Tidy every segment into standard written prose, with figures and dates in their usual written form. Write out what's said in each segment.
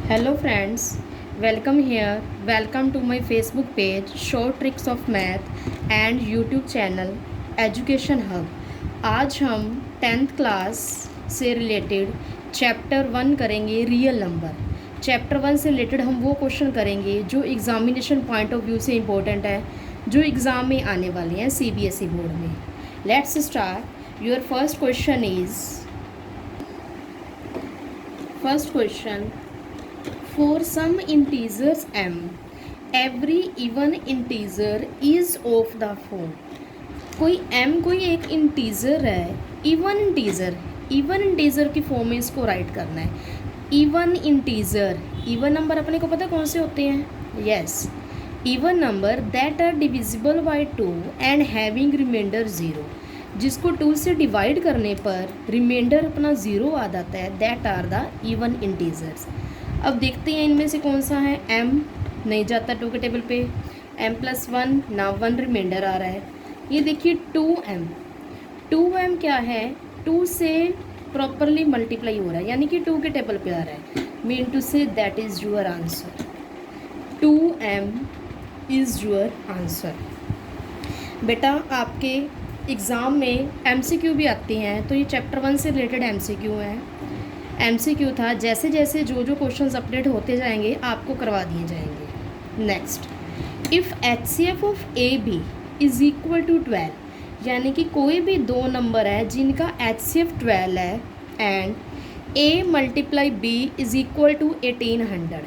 Hello friends, welcome here. Welcome to my Facebook page Short Tricks of Math and YouTube channel Education Hub. आज हम 10th class से related chapter 1 करेंगे real number. Chapter 1 से related हम वो question करेंगे जो एग्जामिनेशन पॉइंट ऑफ व्यू से इम्पोर्टेंट है, जो एग्ज़ाम में आने वाले हैं CBSE बोर्ड में। Let's start. Your first question For some integers m, every even integer is of the form. कोई एक इंटीजर है, इवन इंटीजर की फॉर्म में इसको राइट करना है। इवन नंबर अपने को पता कौन से होते हैं? Yes, even number that are divisible by 2 and having remainder 0, जिसको 2 से डिवाइड करने पर रिमाइंडर अपना 0 आ जाता है, that are the even integers. अब देखते हैं इनमें से कौन सा है। m नहीं जाता 2 के टेबल पे, m+1 ना 1 रिमाइंडर आ रहा है। ये देखिए 2m क्या है, 2 से प्रॉपरली मल्टीप्लाई हो रहा है, यानी कि 2 के टेबल पे आ रहा है। Mean to say that is your answer. 2m is your answer. बेटा आपके एग्ज़ाम में MCQ भी आती हैं, तो ये चैप्टर 1 से रिलेटेड MCQ है। MCQ था, जैसे जैसे जो क्वेश्चंस अपडेट होते जाएंगे आपको करवा दिए जाएंगे। Next, if HCF of AB is equal to 12, यानी कि कोई भी दो नंबर है जिनका HCF 12 है and A multiply B is equal to 1800,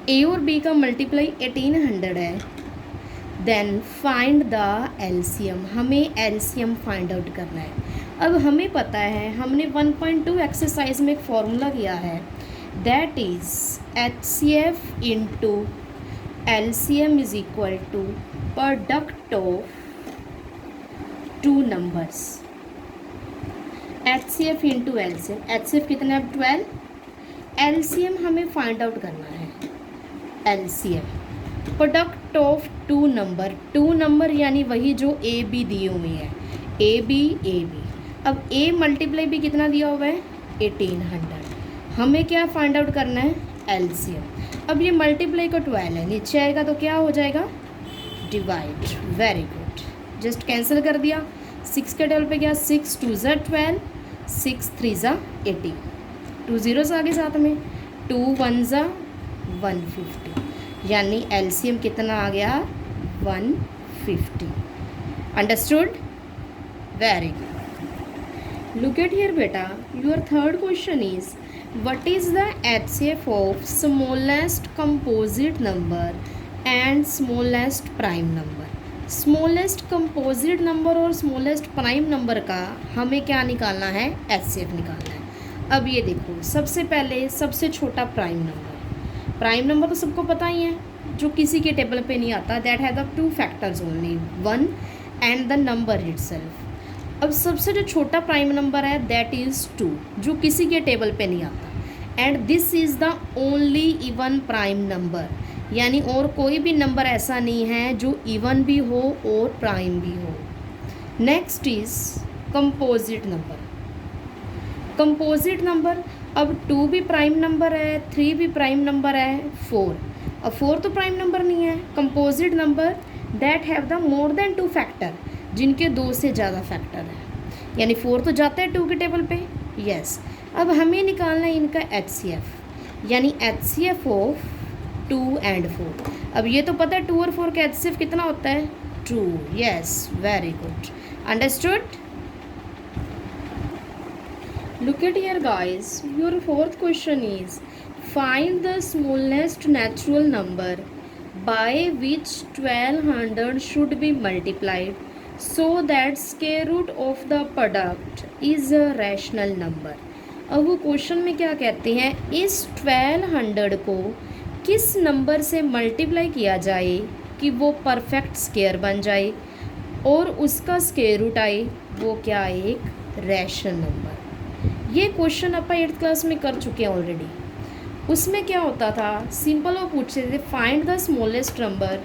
A और B का मल्टीप्लाई 1800 है, देन फाइंड द LCM। हमें LCM फाइंड आउट करना है। अब हमें पता है, हमने 1.2 एक्सरसाइज में एक फॉर्मूला किया है, that is HCF into LCM is equal to product of two numbers. HCF into LCM, HCF कितना है 12, LCM हमें फाइंड आउट करना है। LCM product of two number यानी वही जो ए बी दिए हुए हैं, ए बी। अब A मल्टीप्लाई भी कितना दिया हुआ है 1800। हमें क्या फाइंड आउट करना है LCM। अब ये मल्टीप्लाई का 12 है, नीचे आएगा तो क्या हो जाएगा divide. Very good, just cancel कर दिया। 6 के टेबल पे गया, 6 2 ज़ा 12, 6 3 ज़ा 18, 2 ज़ीरोस आगे साथ में, 2 1 ज़ा 150, यानी LCM कितना आ गया 150। Understood? Very good. Look at here बेटा, your third question is what is the HCF of smallest composite number and smallest prime number। Smallest composite number और स्मॉलेस्ट प्राइम नंबर का हमें क्या निकालना है, HCF निकालना है। अब ये देखो, सबसे पहले सबसे छोटा प्राइम नंबर तो सबको पता ही है, जो किसी के टेबल पे नहीं आता, that has the 2 factors only, 1 and the number itself. अब सबसे जो छोटा प्राइम नंबर है दैट इज़ 2, जो किसी के टेबल पे नहीं आता, and this is the only even prime number, यानी और कोई भी नंबर ऐसा नहीं है जो इवन भी हो और प्राइम भी हो। Next is composite number. अब 2 भी प्राइम नंबर है, 3 भी प्राइम नंबर है, 4। अब 4 तो प्राइम नंबर नहीं है। Composite number that have the more than 2 factor, जिनके 2 से ज़्यादा फैक्टर है, यानी 4 तो जाता है 2 के टेबल पे। यस, अब हमें निकालना है इनका HCF, यानी HCF ऑफ 2 एंड 4। अब ये तो पता है 2 और 4 का HCF कितना होता है 2। Yes, very good, understood. Look at here guys, your fourth question is find the smallest natural number by which 1200 should be multiplied so that square root of the product is a rational number। अब वो question में क्या कहते हैं, इस 1200 को किस number से मल्टीप्लाई किया जाए कि वो परफेक्ट स्क्वायर बन जाए और उसका स्क्वायर रूट आए, वो क्या है, एक रैशनल नंबर। ये क्वेश्चन अपन 8th क्लास में कर चुके हैं ऑलरेडी। उसमें क्या होता था, सिंपल वो पूछते थे find the smallest number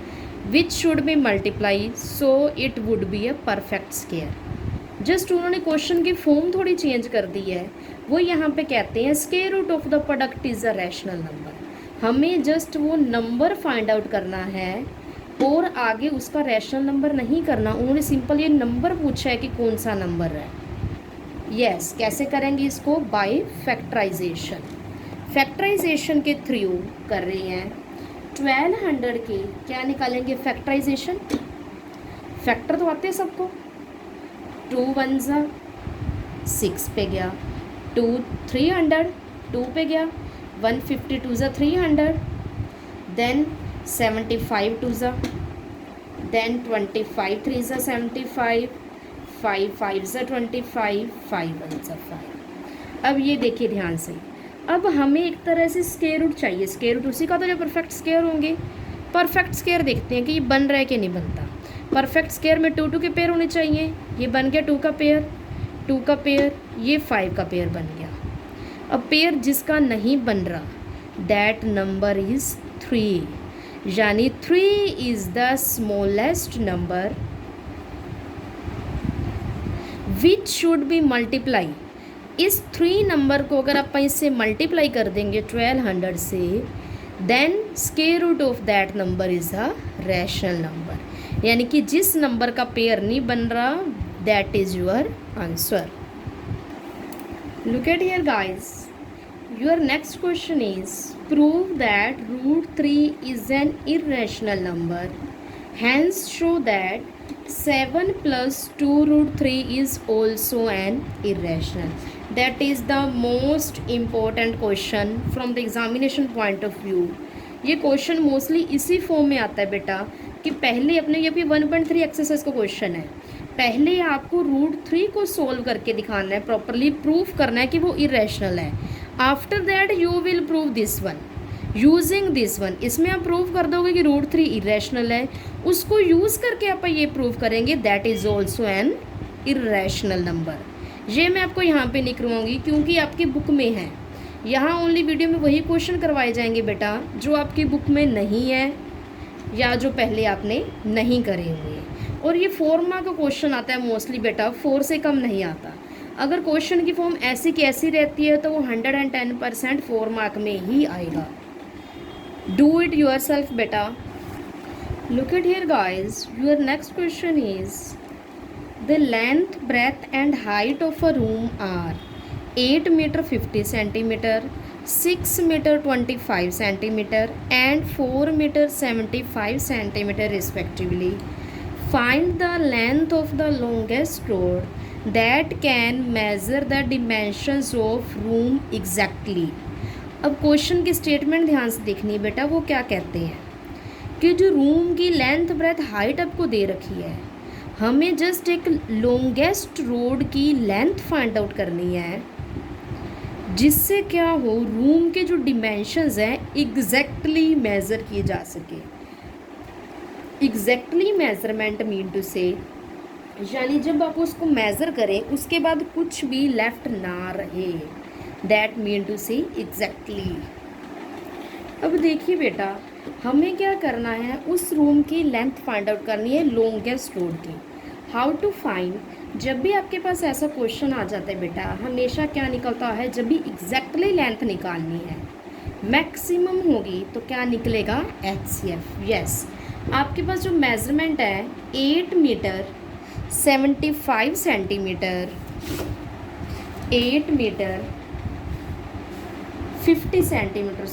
which should be multiply so it would be a perfect square. Just उन्होंने क्वेश्चन की फॉर्म थोड़ी चेंज कर दी है। वो यहाँ पे कहते हैं square root of the product is a rational number. हमें जस्ट वो नंबर फाइंड आउट करना है और आगे उसका रैशनल नंबर नहीं करना। उन्होंने सिंपल ये नंबर पूछा है कि कौन सा नंबर है। यस, कैसे करेंगे इसको? By factorization. फैक्टराइजेशन के थ्रू कर रहे हैं। 1200 के क्या निकालेंगे? फैक्टराइजेशन। फैक्टर तो आते हैं सबको। 2 1 जा 6 पे गया, 2 300 2 पे गया, 152 जा 300, देन 75 2 जा, देन 25 3 जा 75, 5 5 जा 25, 5 1 जा 5। अब ये देखिए ध्यान से, अब हमें एक तरह से स्क्वायर रूट चाहिए। स्क्वायर रूट उसी का तो जो परफेक्ट स्क्वायर होंगे। परफेक्ट स्क्वायर देखते हैं कि ये बन रहा है कि नहीं बनता। परफेक्ट स्क्वायर में 2 2 के पेयर होने चाहिए। ये बन गया 2 का पेयर, 2 का पेयर, ये 5 का पेयर बन गया। अब पेयर जिसका नहीं बन रहा, दैट नंबर इज 3, यानी 3 is the smallest number which should be multiply. इस 3 नंबर को अगर आप इससे मल्टीप्लाई कर देंगे 1200 से, then square root of that number is a rational number, यानी कि जिस नंबर का पेयर नहीं बन रहा, that is your answer. Look at here guys, your next question is prove that root 3 is an irrational number, hence show that 7 plus 2 root 3 is also an irrational. That is the most important question from the examination point of view. ये question mostly इसी form में आता है बेटा कि पहले अपने ये भी 1.3 एक्सरसाइज का क्वेश्चन है। पहले आपको रूट 3 को सोल्व करके दिखाना है, प्रॉपरली प्रूफ करना है कि वो इरेशनल है। After that you will prove this one using this one. इसमें आप प्रूव कर दोगे कि रूट 3 इरेशनल है, उसको यूज़ करके आप ये प्रूव करेंगे that is also an irrational number. ये मैं आपको यहाँ पे नहीं करवाऊँगी क्योंकि आपकी बुक में है। यहाँ ओनली वीडियो में वही क्वेश्चन करवाए जाएंगे बेटा जो आपकी बुक में नहीं है या जो पहले आपने नहीं करे हुए। और ये 4 मार्क का क्वेश्चन आता है मोस्टली बेटा, 4 से कम नहीं आता। अगर क्वेश्चन की फॉर्म ऐसी की ऐसी रहती है तो वो 110% 4 मार्क में ही आएगा। डू इट योर सेल्फ बेटा। Look at here guys, your next question is the length breadth and height of a room are 8 metre 50 centimetre, 6 metre 25 centimetre and 4 metre 75 centimetre respectively. Find the length of the longest road that can measure the dimensions of room exactly. अब question की statement ध्यान से देखनी है बेटा, वो क्या कहते हैं कि जो रूम की लेंथ ब्रेथ हाइट आपको दे रखी है, हमें जस्ट एक लॉन्गेस्ट रोड की लेंथ फाइंड आउट करनी है जिससे क्या हो, रूम के जो डिमेंशंस हैं एग्जैक्टली मेज़र किए जा सके। एग्जैक्टली मेज़रमेंट मीन टू से, यानी जब आप उसको मेज़र करें उसके बाद कुछ भी लेफ्ट ना रहे, दैट मीन टू से एग्जैक्टली। अब देखिए बेटा, हमें क्या करना है, उस रूम की लेंथ फाइंड आउट करनी है लॉन्गेस्ट रोड की। हाउ टू फाइंड, जब भी आपके पास ऐसा क्वेश्चन आ जाता है बेटा, हमेशा क्या निकलता है, जब भी एग्जैक्टली लेंथ निकालनी है मैक्सिमम होगी तो क्या निकलेगा, HCF। यस, आपके पास जो मेज़रमेंट है 8 metre 75 centimetre, 8 metre 50 centimetre,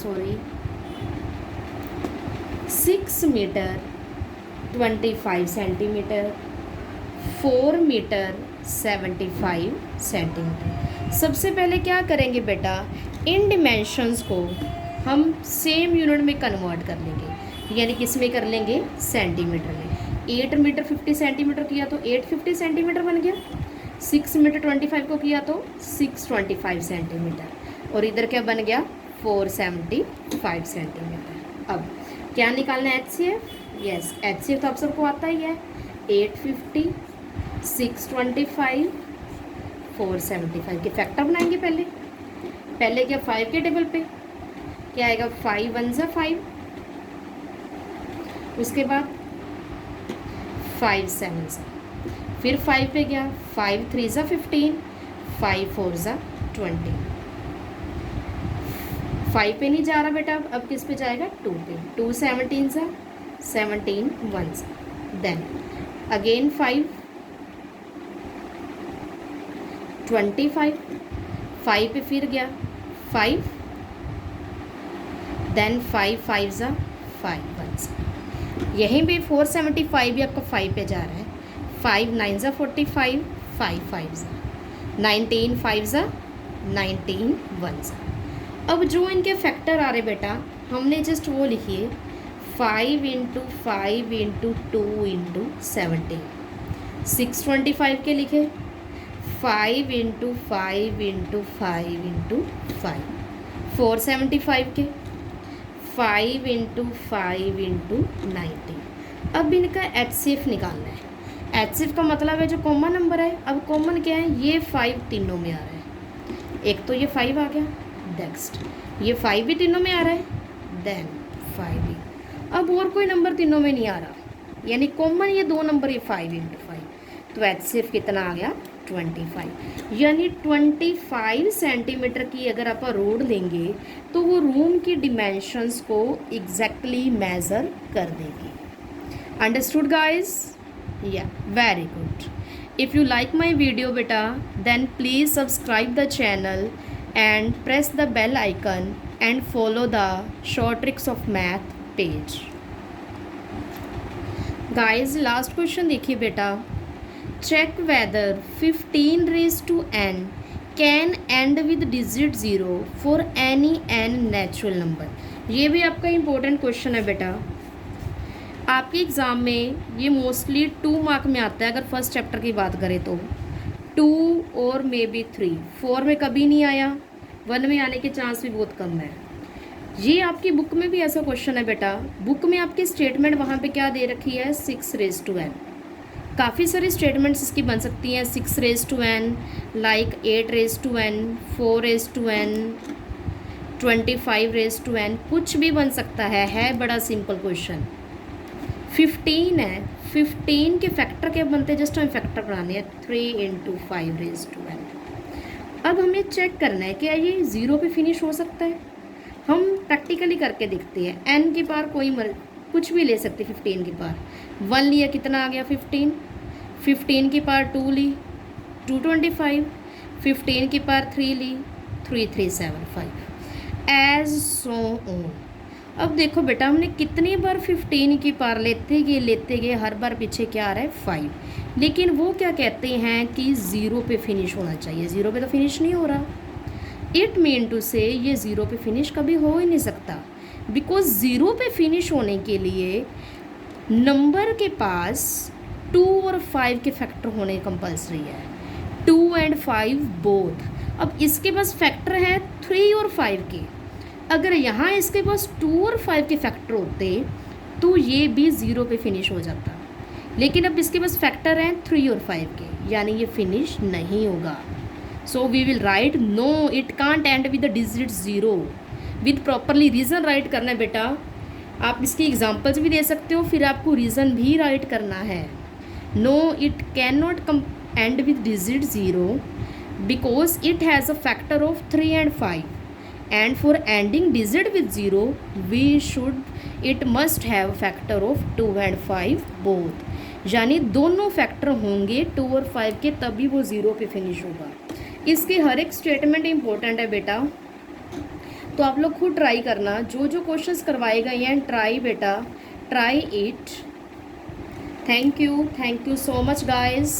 6 metre 25 centimetre, 4 metre 75 centimetre. सबसे पहले क्या करेंगे बेटा, इन डिमेंशंस को हम सेम यूनिट में कन्वर्ट कर लेंगे, यानी किस में कर लेंगे, सेंटीमीटर में। 8 मीटर 50 सेंटीमीटर किया तो 850 सेंटीमीटर बन गया, 6 मीटर 25 को किया तो 625 सेंटीमीटर, और इधर क्या बन गया, 475 सेंटीमीटर। अब क्या निकालना है, HCF। यस, HCF तो आप सबको आता ही है, 850 625 475 के फैक्टर बनाएंगे। पहले क्या 5 के टेबल पे क्या आएगा, 5 1 जा 5, उसके बाद 5 7 जा, फिर 5 पे गया, 5 3 जा 15, 5 4 जा 20, 5 पे नहीं जा रहा बेटा, अब किस पे जाएगा, 2 पे। 2 17 सा 17 1 सा, देन अगेन 5 25, 5 पे फिर गया 5, देन 5 5 सा 5 1 सा। यहीं पे 475 भी आपका 5 पे जा रहा है। 5 9 सा 45, 5 5 सा 19, 5 सा 19 1 सा। अब जो इनके फैक्टर आ रहे बेटा, हमने जस्ट वो लिखिए 5 इंटू 5 इंटू 2 इंटू 17। 625 के लिखे 5 इंटू 5 इंटू 5 इंटू 5। 475 के 5 इंटू 5 इंटू 90। अब इनका HCF निकालना है। HCF का मतलब है जो कॉमन नंबर है। अब कॉमन क्या है, ये 5 तीनों में आ रहा है। एक तो ये 5 आ गया, नेक्स्ट ये 5 भी तीनों में आ रहा है, देन 5 भी। अब और कोई नंबर तीनों में नहीं आ रहा, यानी कॉमन ये दो नंबर, ये 5 इंटू 5। तो HCF कितना आ गया, 25। यानी 25 सेंटीमीटर की अगर आप रोड लेंगे तो वो रूम की डिमेंशंस को एग्जैक्टली मेज़र कर देगी। Understood guys? Yeah very good. If you like my video बेटा, then please subscribe the channel and press the bell icon and follow the short tricks of math page. Guys, last question देखिए बेटा, check whether 15 raised to n can end with digit 0 for any n natural number. ये भी आपका important question है बेटा। आपके exam में ये मोस्टली 2 मार्क में आता है। अगर फर्स्ट चैप्टर की बात करें तो 2 और मे बी 3, 4 में कभी नहीं आया, 1 में आने के चांस भी बहुत कम है। ये आपकी बुक में भी ऐसा क्वेश्चन है बेटा। बुक में आपकी स्टेटमेंट वहाँ पे क्या दे रखी है, 6 रेज़ टू n। काफ़ी सारी स्टेटमेंट्स इसकी बन सकती हैं, 6 raise to n, like 8 raise to n, 4 raise to n, 25 raise to n, कुछ भी बन सकता है बड़ा सिंपल क्वेश्चन। 15 है, 15 के फैक्टर क्या बनते हैं, जस्ट हमें फैक्टर बनाने हैं, 3 इंटू 5 रेज़ टू n। अब हमें चेक करना है क्या ये 0 पे फिनिश हो सकता है। हम प्रैक्टिकली करके देखते हैं। n की पार कोई कुछ भी ले सकते, 15 की पार 1 लिया, कितना आ गया 15। 15 की पार 2 ली, 225। 15 की पार 3 ली, 3375, एज सो ऑन। अब देखो बेटा, हमने कितनी बार 15 की पार लेते गए, हर बार पीछे क्या आ रहा है, 5। लेकिन वो क्या कहते हैं कि 0 पे फिनिश होना चाहिए। 0 पे तो फिनिश नहीं हो रहा। इट मीन टू से ये 0 पे फिनिश कभी हो ही नहीं सकता, बिकॉज 0 पे फिनिश होने के लिए नंबर के पास 2 और 5 के फैक्टर होने कंपल्सरी है। 2 एंड 5 बोथ। अब इसके पास फैक्टर है 3 और 5 के। अगर यहाँ इसके पास 2 और 5 के फैक्टर होते तो ये भी 0 पे फिनिश हो जाता, लेकिन अब इसके पास फैक्टर हैं 3 और 5 के, यानी ये फिनिश नहीं होगा। So we will write no, it can't end with the digit 0। With properly reason write करना है बेटा। आप इसकी एग्जांपल्स भी दे सकते हो, फिर आपको रीज़न भी राइट करना है। No, it can not end with digit 0 because it has a factor of 3 and 5। And for ending digit with 0, it must have factor of 2 and 5 both। यानी दोनों फैक्टर होंगे 2 और 5 के, तभी वो 0 पे फिनिश होगा। इसकी हर एक स्टेटमेंट इंपॉर्टेंट है बेटा, तो आप लोग खुद ट्राई करना। जो जो क्वेश्चंस करवाए गए हैं, ट्राई बेटा, try it. Thank you so much guys.